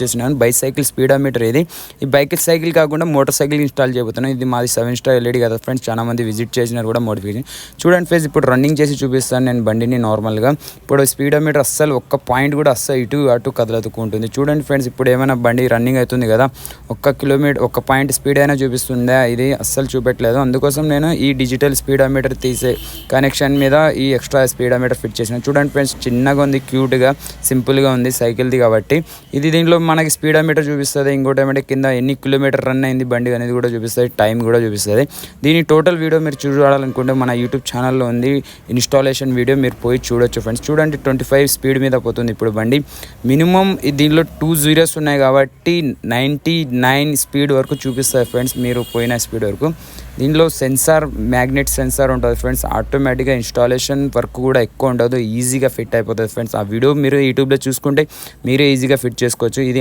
చేసినాను. Bicycle speedometer ఇది. ఈ సైకిల్ కాకుండా మోటార్ సైకిల్ ఇన్స్టాల్ చేయబోతున్నాను. ఇది మాది 7 స్టార్ ఎల్ఈడి కదా ఫ్రెండ్స్, చాలా మంది విజిట్ చేసినారు కూడా మోడిఫికేషన్. చూడండి ఫ్రెండ్స్, ఇప్పుడు రన్నింగ్ చేసి చూపిస్తాను నేను బండిని నార్మల్గా. ఇప్పుడు స్పీడోమీటర్ అస్సలు ఒక్క పాయింట్ కూడా అస్సలు ఇటు అటు కదలతుకుంటుంది. చూడండి ఫ్రెండ్స్, ఇప్పుడు ఏమైనా బండి రన్నింగ్ అవుతుంది కదా, 1 కిలోమీటర్ 1 పాయింట్ స్పీడ్ అయినా చూపిస్తుందా, ఇది అస్సలు చూపెట్టలేదు. అందుకోసం నేను ఈ డిజిటల్ స్పీడోమీటర్ తీసే కనెక్షన్ మీద ఈ ఎక్స్ట్రా స్పీడోమీటర్ ఫిట్ చేసిన. చూడండి ఫ్రెండ్స్, చిన్నగా ఉంది, క్యూట్గా సింపుల్గా ఉంది, సైకిల్ది కాబట్టి. ఇది దీంట్లో మనకి స్పీడోమీటర్ చూపిస్తుంది. ఇంకోటి ఏమంటే కింద ఎన్ని కిలోమీటర్ రన్ అయింది బండి అనేది కూడా చూపిస్తుంది, టైం కూడా చూపిస్తుంది. దీని టోటల్ వీడియో మీరు చూడాలనుకుంటే మన యూట్యూబ్ ఛానల్లో ఉంది ఇన్స్టాలేషన్ వీడియో, మీరు పోయి చూడొచ్చు ఫ్రెండ్స్. చూడండి 25 స్పీడ్ మీద పోతుంది ఇప్పుడు బండి. మినిమం దీనిలో 2 జీరోస్ ఉన్నాయి కాబట్టి 99 స్పీడ్ వరకు చూపిస్తుంది ఫ్రెండ్స్, మీరు పోయిన స్పీడ్ వరకు. దీనిలో సెన్సార్, మ్యాగ్నెట్ సెన్సార్ ఉంటుంది ఫ్రెండ్స్. ఆటోమేటిక్గా ఇన్స్టాలేషన్ వర్క్ కూడా ఎక్కువ ఉండదు, ఈజీగా ఫిట్ అయిపోతుంది ఫ్రెండ్స్. ఆ వీడియో మీరు యూట్యూబ్లో చూసుకుంటే మీరే ఈజీగా ఫిట్ చేసుకోవచ్చు. ఇది